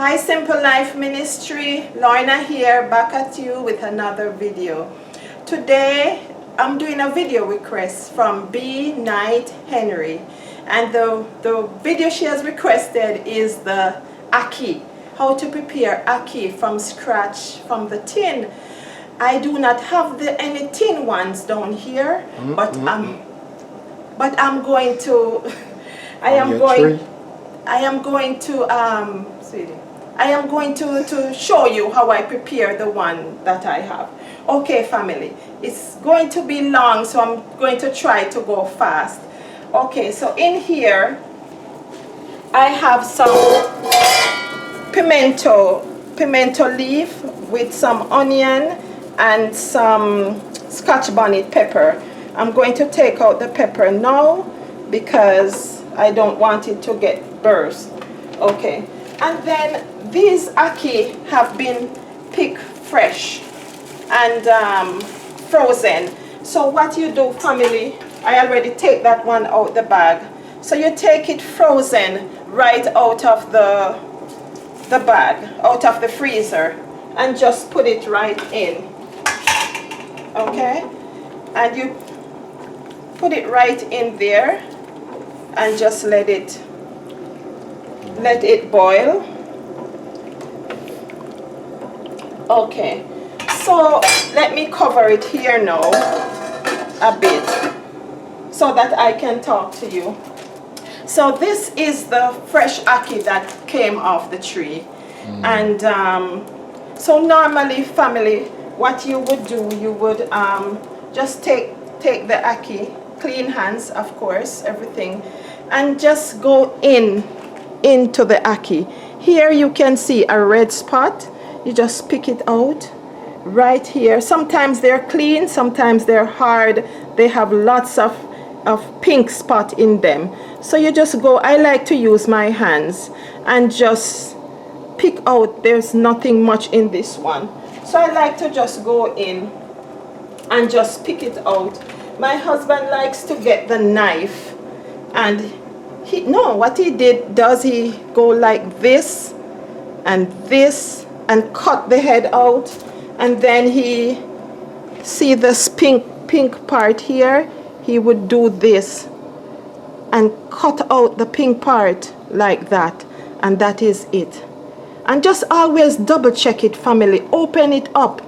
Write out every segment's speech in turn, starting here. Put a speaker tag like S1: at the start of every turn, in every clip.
S1: Hi Simple Life Ministry, Lorna here, back at you with another video. Today I'm doing a video request from B. Knight Henry, and the video she has requested is the Ackee, how to prepare Ackee from scratch from the tin. I do not have any tin ones down here, but I'm going to I am going to show you how I prepare the one that I have. Okay, family, it's going to be long, so I'm going to try to go fast. Okay, so in here I have some pimento leaf with some onion and some Scotch bonnet pepper. I'm going to take out the pepper now because I don't want it to get burst. Okay, and then these Ackee have been picked fresh and frozen. So what you do, family, I already take that one out the bag. So you take it frozen right out of the bag, out of the freezer, and just put it right in. Okay, and you put it right in there and just let it boil. Okay, so let me cover it here now a bit so that I can talk to you. So this is the fresh Ackee that came off the tree. And so normally, family, what you would do, you would just take the Ackee, clean hands, of course, everything, and just go into the Ackee. Here you can see a red spot. You just pick it out right here. Sometimes they're clean, sometimes they're hard. They have lots of pink spot in them. So you just go, I like to use my hands and just pick out. There's nothing much in this one. So I like to just go in and just pick it out. My husband likes to get the knife, and what he does, he go like this and cut the head out, and then he see this pink part here, he would do this and cut out the pink part like that, and that is it. And just always double check it, family. Open it up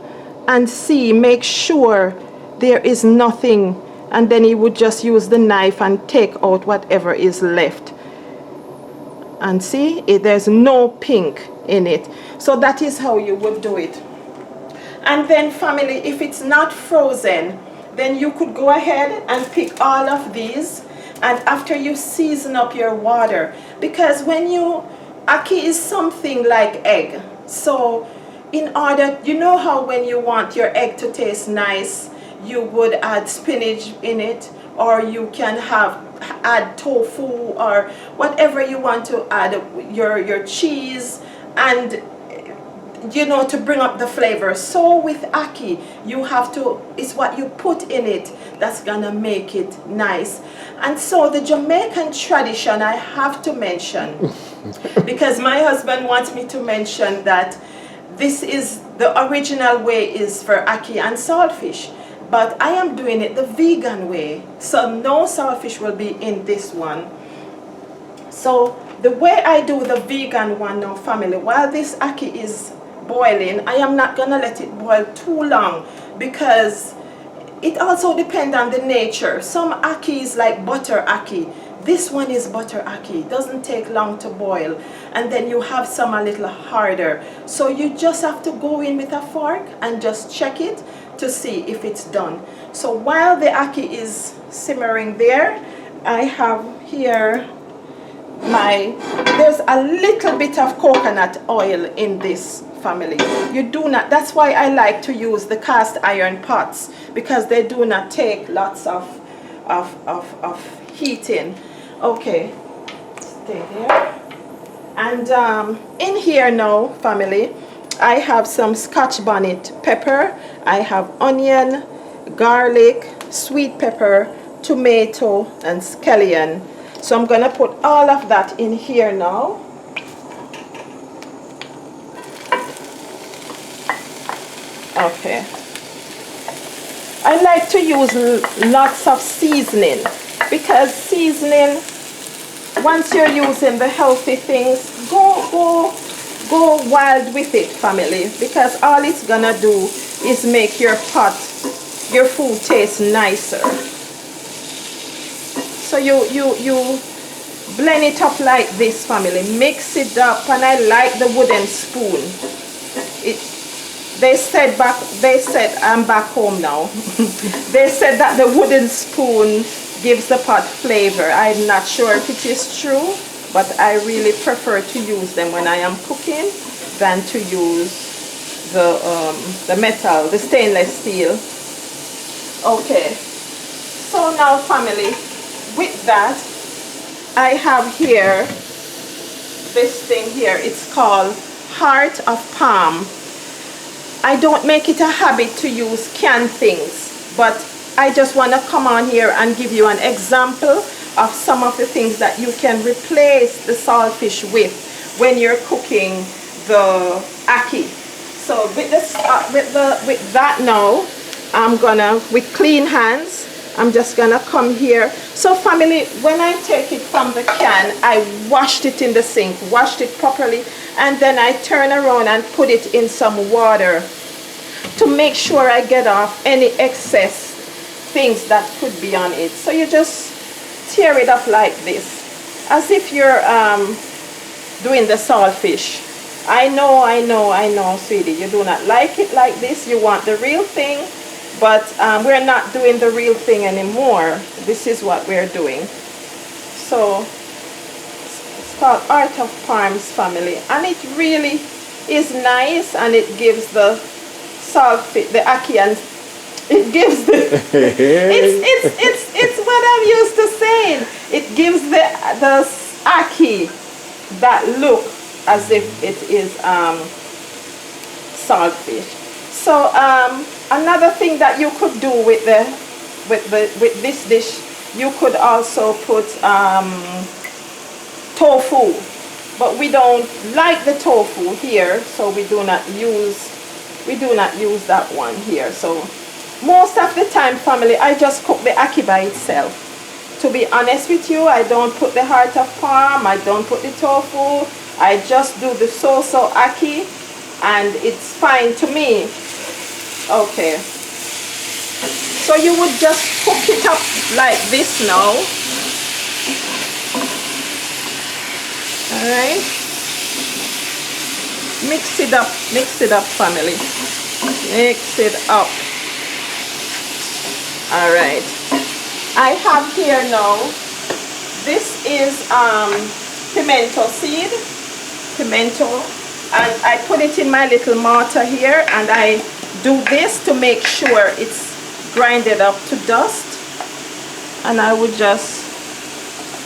S1: and see, make sure there is nothing, and then he would just use the knife and take out whatever is left. And see, there's no pink in it. So that is how you would do it. And then, family, if it's not frozen, then you could go ahead and pick all of these, and after you season up your water, because when Ackee is something like egg. So in order, you know how when you want your egg to taste nice, you would add spinach in it, or you can add tofu or whatever you want to add, your cheese, and to bring up the flavor. So with Ackee, you have to, it's what you put in it that's gonna make it nice. And so the Jamaican tradition, I have to mention, because my husband wants me to mention that this is the original way is for Ackee and saltfish, but I am doing it the vegan way, so no saltfish will be in this one. So the way I do the vegan one now, family, while this Ackee is boiling, I am not gonna let it boil too long, because it also depends on the nature. Some Ackees like butter Ackee. This one is butter Ackee. It doesn't take long to boil. And then you have some a little harder. So you just have to go in with a fork and just check it to see if it's done. So while the Ackee is simmering there, I have here there's a little bit of coconut oil in this, family. You do not, that's why I like to use the cast iron pots, because they do not take lots of heating. Okay, stay there. And in here now, family, I have some Scotch bonnet pepper, I have onion, garlic, sweet pepper, tomato, and scallion. So I'm gonna put all of that in here now. Okay. I like to use lots of seasoning, because seasoning, once you're using the healthy things, go wild with it, family, because all it's gonna do is make your pot, your food taste nicer. So you blend it up like this, family. Mix it up, and I like the wooden spoon. They said I'm back home now. They said that the wooden spoon gives the pot flavor. I'm not sure if it is true, but I really prefer to use them when I am cooking than to use the metal, the stainless steel. Okay. So now, family, with that, I have here this thing here. It's called Heart of Palm. I don't make it a habit to use canned things, but I just want to come on here and give you an example of some of the things that you can replace the saltfish with when you're cooking the ackee. So with that now, I'm gonna, with clean hands, I'm just gonna come here. So family, when I take it from the can, I washed it in the sink, washed it properly, and then I turn around and put it in some water to make sure I get off any excess things that could be on it. So you just tear it up like this, as if you're doing the saltfish. I know, sweetie, you do not like it like this. You want the real thing, but we're not doing the real thing anymore. This is what we're doing. So it's called Heart of Palms, family, and it really is nice, and it gives the saltfish, the ackee, and it gives the it's what I'm used to saying. It gives the ackee that look as if it is saltfish. So another thing that you could do with this dish, you could also put tofu, but we don't like the tofu here, so we do not use that one here. So most of the time, family, I just cook the ackee by itself. To be honest with you, I don't put the heart of palm, I don't put the tofu, I just do the so-so ackee, and it's fine to me. Okay, so you would just cook it up like this now. All right, mix it up, family, mix it up. All right, I have here now, this is pimento seed, and I put it in my little mortar here, and I do this to make sure it's grinded up to dust, and I would just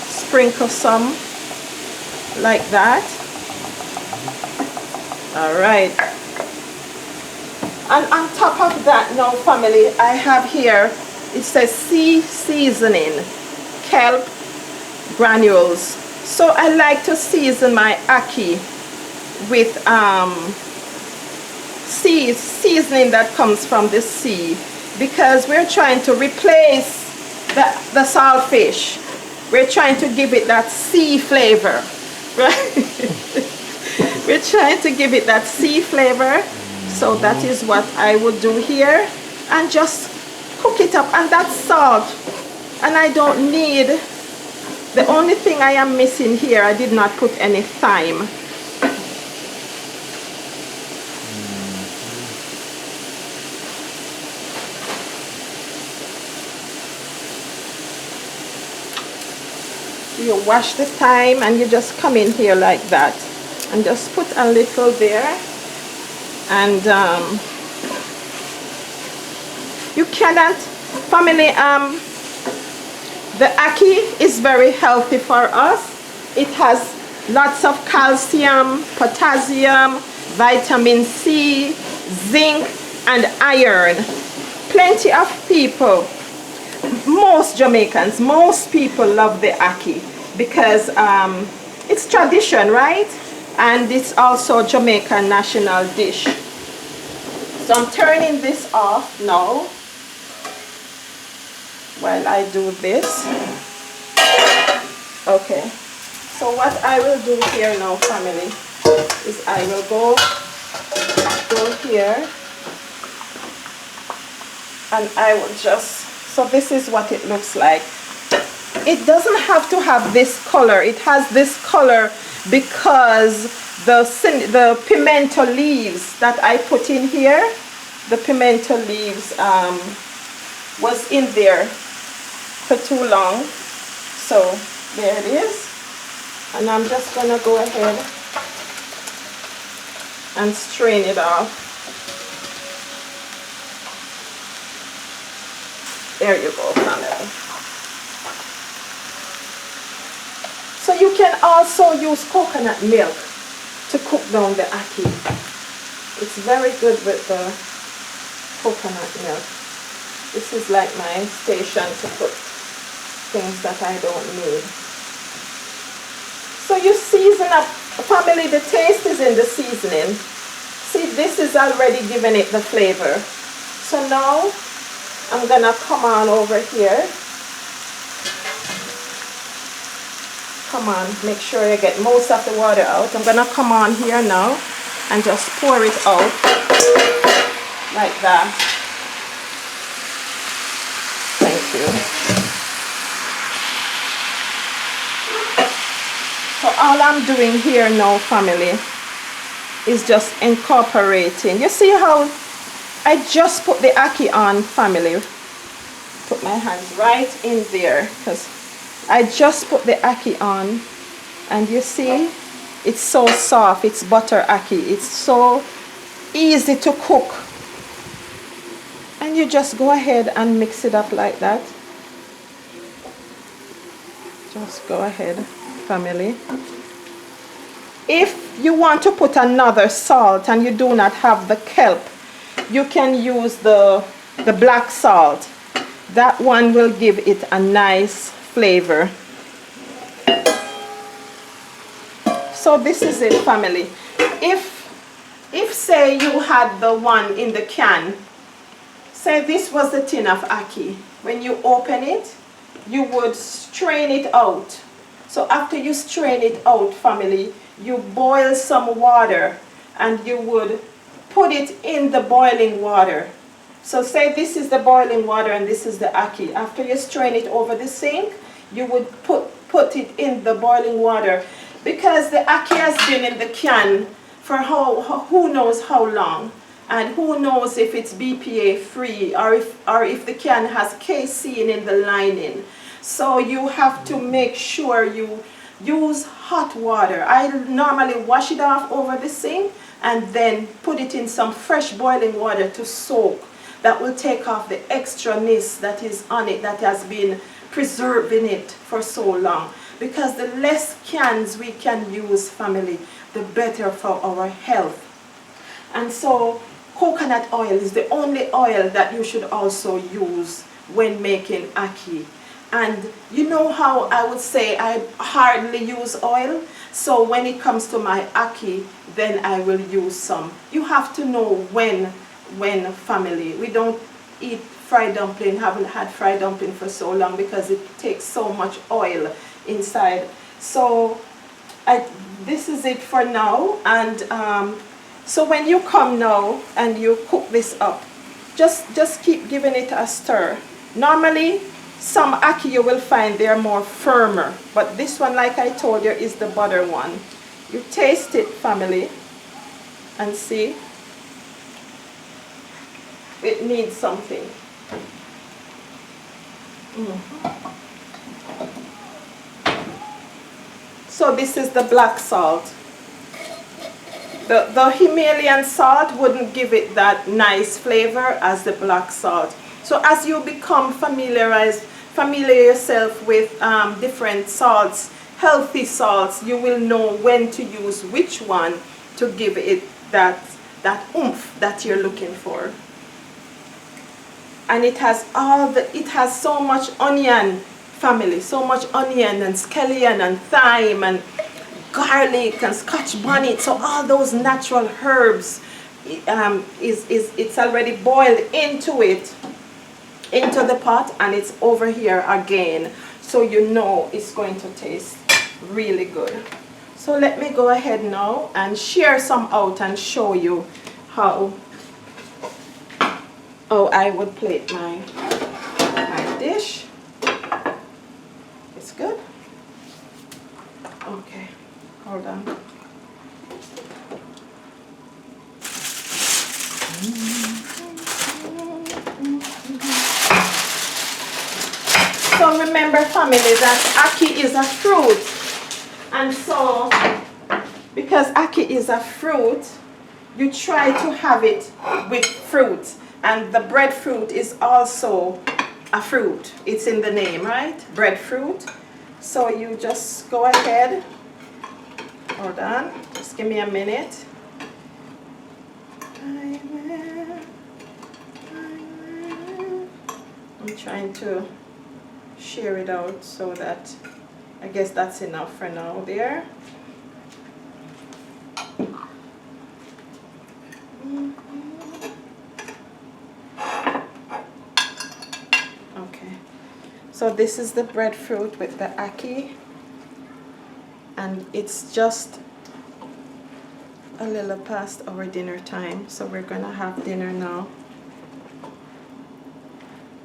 S1: sprinkle some like that. All right, and on top of that now, family, I have here, it says sea seasoning, kelp granules. So I like to season my ackee with seasoning that comes from the sea, because we're trying to replace the saltfish. We're trying to give it that sea flavor, right? We're trying to give it that sea flavor. So that is what I would do here, and just cook it up, and that's salt. And I don't need, the only thing I am missing here, I did not put any thyme. You wash the thyme, and you just come in here like that, and just put a little there. And you cannot, family, the ackee is very healthy for us. It has lots of calcium, potassium, vitamin C, zinc, and iron. Plenty of people, most Jamaicans, most people love the ackee because it's tradition, right? And it's also Jamaican national dish. So I'm turning this off now while I do this. Okay, so what I will do here now, family, is I will go here, and I will just, so this is what it looks like. It doesn't have to have this color. It has this color because the pimento leaves that I put in here, the pimento leaves was in there for too long. So there it is. And I'm just gonna go ahead and strain it off. There you go, family. So you can also use coconut milk to cook down the ackee. It's very good with the coconut milk. This is like my station to put things that I don't need. So you season up, family, the taste is in the seasoning. See, this is already giving it the flavor. So now I'm gonna come on over here. Come on, make sure you get most of the water out. I'm gonna come on here now and just pour it out like that. Thank you. So all I'm doing here now, family, is just incorporating. You see how I just put the ackee on, family. Put my hands right in there because I just put the ackee on, and you see it's so soft. It's butter ackee. It's so easy to cook, and you just go ahead and mix it up like that. Just go ahead, family. If you want to put another salt and you do not have the kelp, you can use the black salt. That one will give it a nice flavor. So this is it, family. If say you had the one in the can, say this was the tin of ackee, when you open it, you would strain it out. So after you strain it out, family, you boil some water and you would put it in the boiling water. So say this is the boiling water and this is the ackee. After you strain it over the sink, you would put it in the boiling water, because the ackee has been in the can for who knows how long, and who knows if it's BPA free or if the can has casein in the lining. So you have to make sure you use hot water. I normally wash it off over the sink and then put it in some fresh boiling water to soak. That will take off the extraness that is on it, that has been preserving it for so long. Because the less cans we can use, family, the better for our health. And so coconut oil is the only oil that you should also use when making ackee. And you know how I would say I hardly use oil? So when it comes to my ackee, then I will use some. You have to know when family. We don't eat fried dumpling, haven't had fried dumpling for so long because it takes so much oil inside. So this is it for now. And so when you come now and you cook this up, just keep giving it a stir. Normally some ackee you will find they're more firmer, but this one, like I told you, is the butter one. You taste it, family, and see it needs something. So this is the black salt. The Himalayan salt wouldn't give it that nice flavor as the black salt. So as you become familiar yourself with different salts, healthy salts, you will know when to use which one to give it that oomph that you're looking for. And it has so much onion, family, so much onion and scallion and thyme and garlic and scotch bonnet. So all those natural herbs, it's already boiled into the pot, and it's over here again, so you know it's going to taste really good. So let me go ahead now and share some out and show you how I would plate my dish. It's good. Okay, hold on. So remember, family, that ackee is a fruit, and so because ackee is a fruit, you try to have it with fruit, and the breadfruit is also a fruit. It's in the name, right? Breadfruit. So you just go ahead. Hold on, just give me a minute. I'm trying to share it out so that I guess that's enough for now there. Okay, so this is the breadfruit with the ackee, and it's just a little past our dinner time, so we're gonna have dinner now.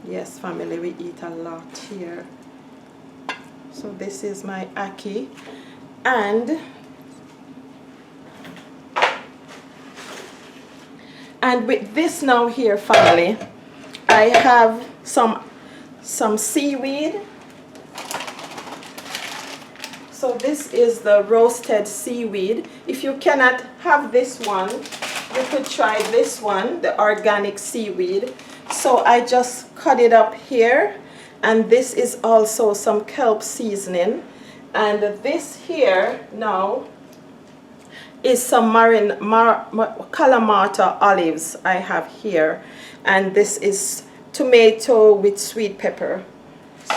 S1: Yes, family, we eat a lot here. So this is my ackee, and with this now here, family, I have some seaweed. So this is the roasted seaweed. If you cannot have this one, you could try this one, the organic seaweed. So I just cut it up here, and this is also some kelp seasoning, and this here now is some Kalamata olives I have here, and this is tomato with sweet pepper.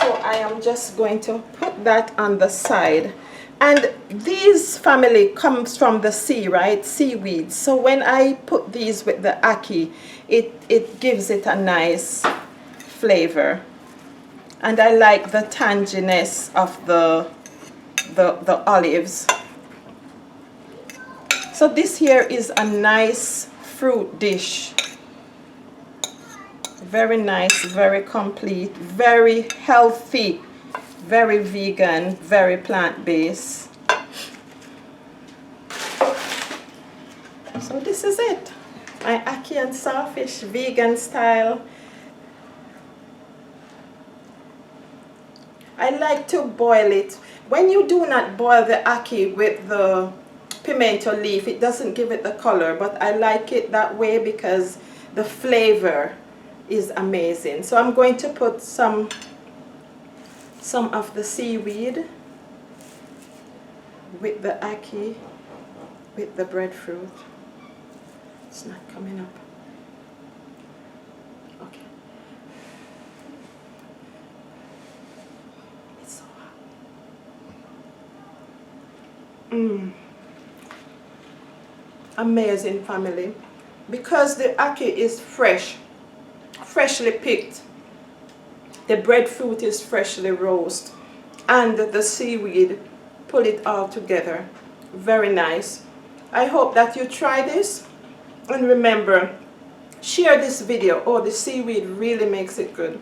S1: So I am just going to put that on the side. And these, family, comes from the sea, right? Seaweed. So when I put these with the ackee, it gives it a nice flavor. And I like the tanginess of the olives. So this here is a nice fruit dish. Very nice, very complete, very healthy, very vegan, very plant-based. So this is it. My ackee and sawfish vegan style. I like to boil it. When you do not boil the ackee with the pimento leaf, it doesn't give it the color, but I like it that way because the flavor is amazing. So I'm going to put some of the seaweed with the ackee, with the breadfruit. It's not coming up. Okay. It's so hot. Amazing, family. Because the ackee is freshly picked. The breadfruit is freshly roasted, and the seaweed pull it all together. Very nice. I hope that you try this, and remember, share this video. Oh, the seaweed really makes it good.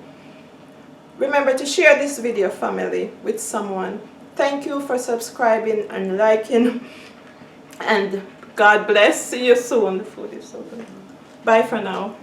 S1: Remember to share this video, family, with someone. Thank you for subscribing and liking, and God bless. See you soon. The food is so good. Bye for now.